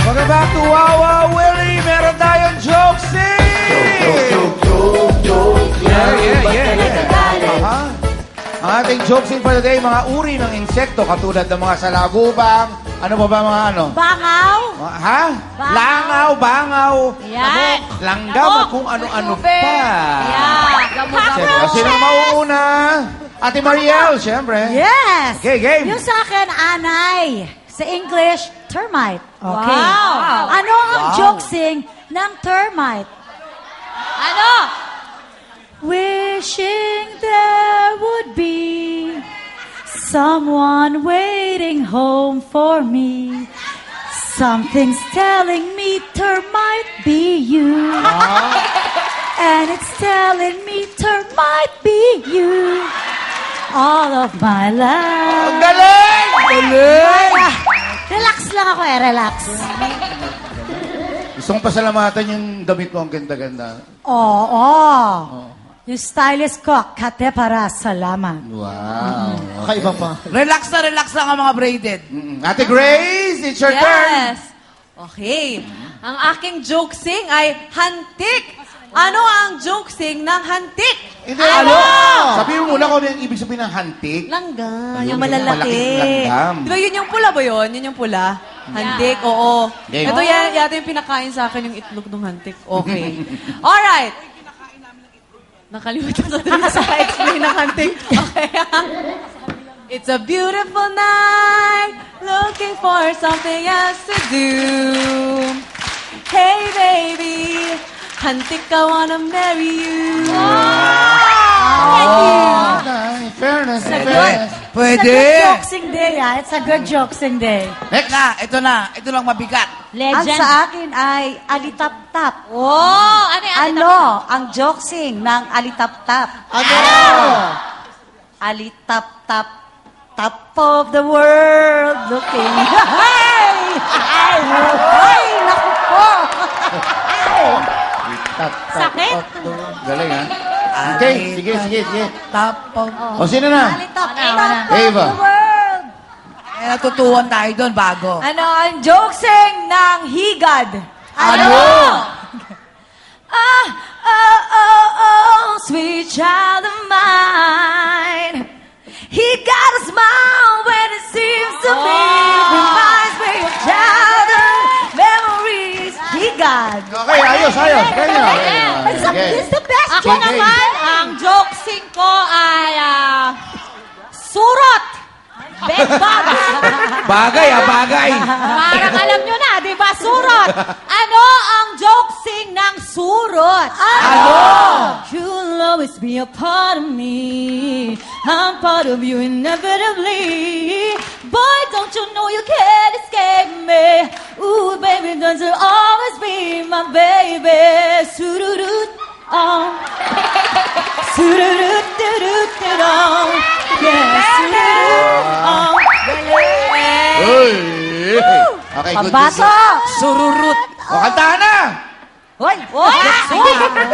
Welcome back to Wawa Willie. Meron tayong jokesing! Yeah. Ang ating jokesing for today, mga uri ng insekto katulad ng mga salagubang, ano pa ba mga ano? Bangaw. Ha? Langaw, bangaw, Yan. langgam at kung ano-ano pa. Yan. Siyempre, sino ang mauuna? Ate Mariel, siyempre. Yes. Okay, game. Yung sa akin, anay. Sa English, termite. Okay. Wow. Ano ang jokesing ng termite? Ano? Wishing there would be someone waiting home for me. Something's telling me termite be you. And it's telling me termite be you. All of my life. Ang galing! Galing! Relax lang ako relax. Gusto kong pasalamatan yung damit mo, ang ganda-ganda. Oo. Yung stylist ko, kate para salamat. Wow. Kakaiba pa. Relax lang ang mga braided. Ate Grace, it's your turn. Yes. Okay. Ang aking jokesing ay hantik. Ano ang jokesing ng hantik? Hindi, Ano? Sabihin mo muna kung ano yung ibig sabihin ng hantik. Langgam. Ayun, Yung malalaki. malaking langgam. Di ba yun yung pula ba yun? Yun yung pula? Hantik, oo. Okay. Ito yata yung pinakain sa akin yung itlog ng hantik. Okay. Alright. Nakalimutan sa explain ng hantik. Okay. It's a beautiful night, looking for something else to do. Hey baby, hantik, I wanna marry you. Fairness. It's a good jokesing day, ah. It's a good jokesing day. Next. Ito na. Ito lang mabigat. Ang sa akin ay alitap-tap. Oh, Ano ang jokesing ng alitap-tap? Ano? Alitap-tap, top of the world looking. Ay! Ay! Naku po! Sakit? Galing, ha? Okay, sige. Top of... O, sino na? Alitap-tap Ava. of the world. Eh, natutuwan tayo doon bago. Ano ang jokesing ng higad? Ano? Sweet child of mine. He got a smile when it seems to me. Reminds me of childhood memories. Higad. Okay, ayos. Kanya. It's the best Ako joke. naman, ang jokesing ko ay surot. Bedbug. Bagay. Parang alam nyo na, di ba? Surot. Ano ang jokesing ng surot? Ano? You'll always be a part of me. I'm part of you inevitably. Boy, don't you know you can't escape me. Ooh, baby, don't you always be my baby. Sururut, oh. Sururut, durut, durut. Yes, sururut, oh. Uy! Okay, good. Pabaso! Sururut. O, kantahan na! Hoy!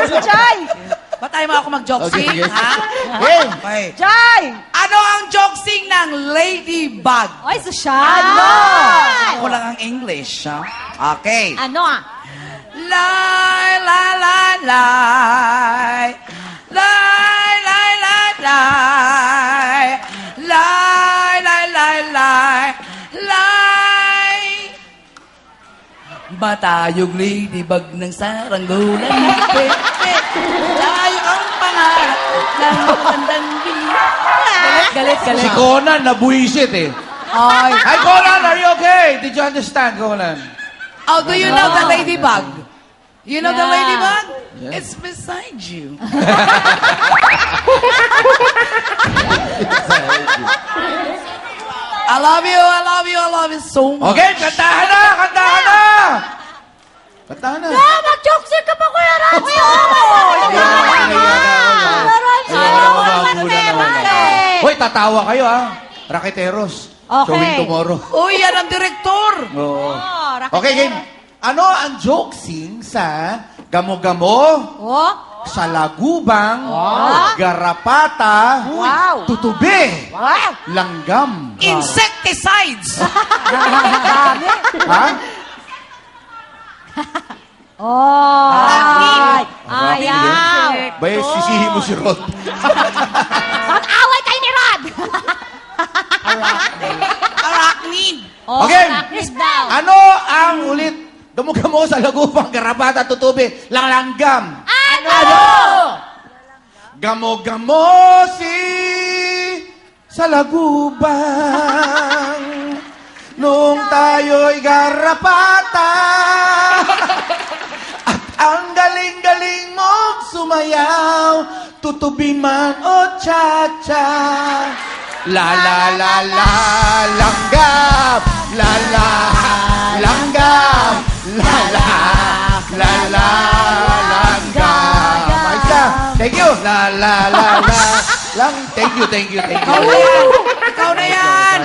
Si Jai! Ba't tayo mga ako mag-jokesing, Okay, sige. ha? Game! Okay. Jai! Ano ang jokesing ng ladybug? Ay, so siya! Ako lang ang English, ha? Okay. Ano ah? Lie, lie, lie, lie. Lie, lie, lie, lie. Lie, lie, lie, lie. Lie. Matayog ladybug ng saranggolan. Layo ang pangarap ng magandang biya. Galit. Si Conan, nabuisit eh. Ay. Hi, Conan! Are you okay? Did you understand, Conan? Oh, do you know the ladybug? You know the Yeah. ladybug? Yeah. It's beside you. I love you so much. Okay, kantahan na! Kantahan na! Mag-jokesing ka pa, Kuya Rafi! Hoy, tatawa kayo ha. Raketeros. Okay. Showing tomorrow. Uy, yan ang direktor. Oo. Okay, game. Ano ang jokesing sa gamo-gamo, Oh? salagubang, garapata, Wow. tutubi, Wow! langgam? Insecticides. Ha? Oh! Ay! Ayaw! Bay, sisihin mo si Rod. Mag-away kayo ni Rod! Arachnid. Oh, Okay. practice daw. Ano ang ulit gamo-gamo sa lagupang garapata tutubi langgam? Ano? Gamo-gamo sa lagubang nung tayo'y garapata at ang galing-galing mong sumayaw tutubi man o cha-cha la la la la langgam la la langgam la la la la langgam ayos na thank you la la la la lang thank you Ikaw na yan.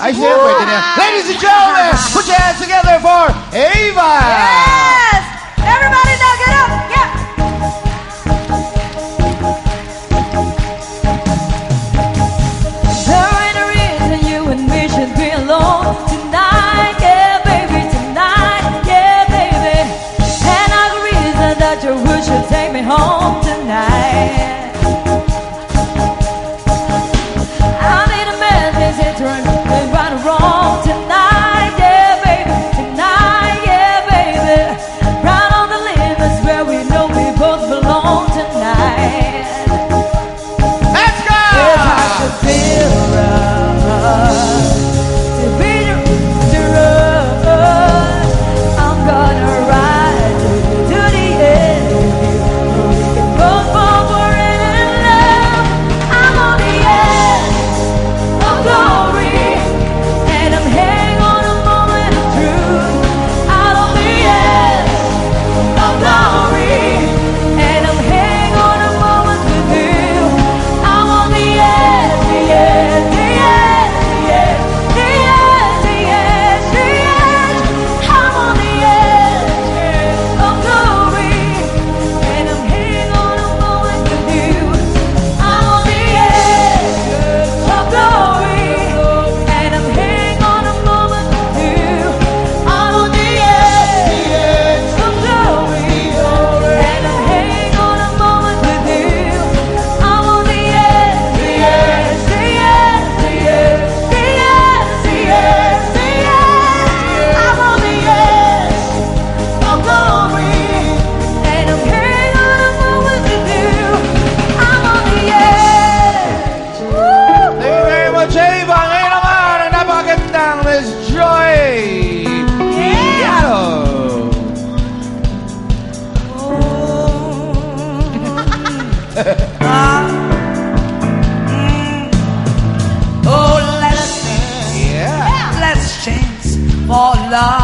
ay siya pwede na yan. Ladies and gentlemen put your hands together for Ava Yes! Everybody now get up! Yeah! There ain't a reason you and me should be alone tonight, yeah, baby, tonight, yeah, baby. And I've a reason that you should take me home tonight. I need a man that's here to turn things right or wrong tonight, yeah, baby, tonight, yeah, baby. Right on the limits where we know we both belong tonight. let's go I'm gonna ride to the end. We can both fall for it in love. I'm on the edge of glory, and I'm hanging on a moment of truth. Out on the edge of glory, and I'm hanging on a moment with you. I'm on the edge, the edge, the edge, the edge, the edge, the edge, the edge. I'm on the edge of glory, and I'm hanging on a moment with you. I'm on the edge of glory, and I'm hanging on a moment with you. I'm on the edge of glory, and I'm hanging on a moment with you. I'm on the edge, the edge, the edge, the edge, the edge, the edge, the edge. I'm on the edge of glory, and I'm hanging on a moment with you. I'm on the edge. Woo! thank you very much Ava ngayon naman ang napakagandang Miss Joy Piano Oh, let's yeah let's chance for love.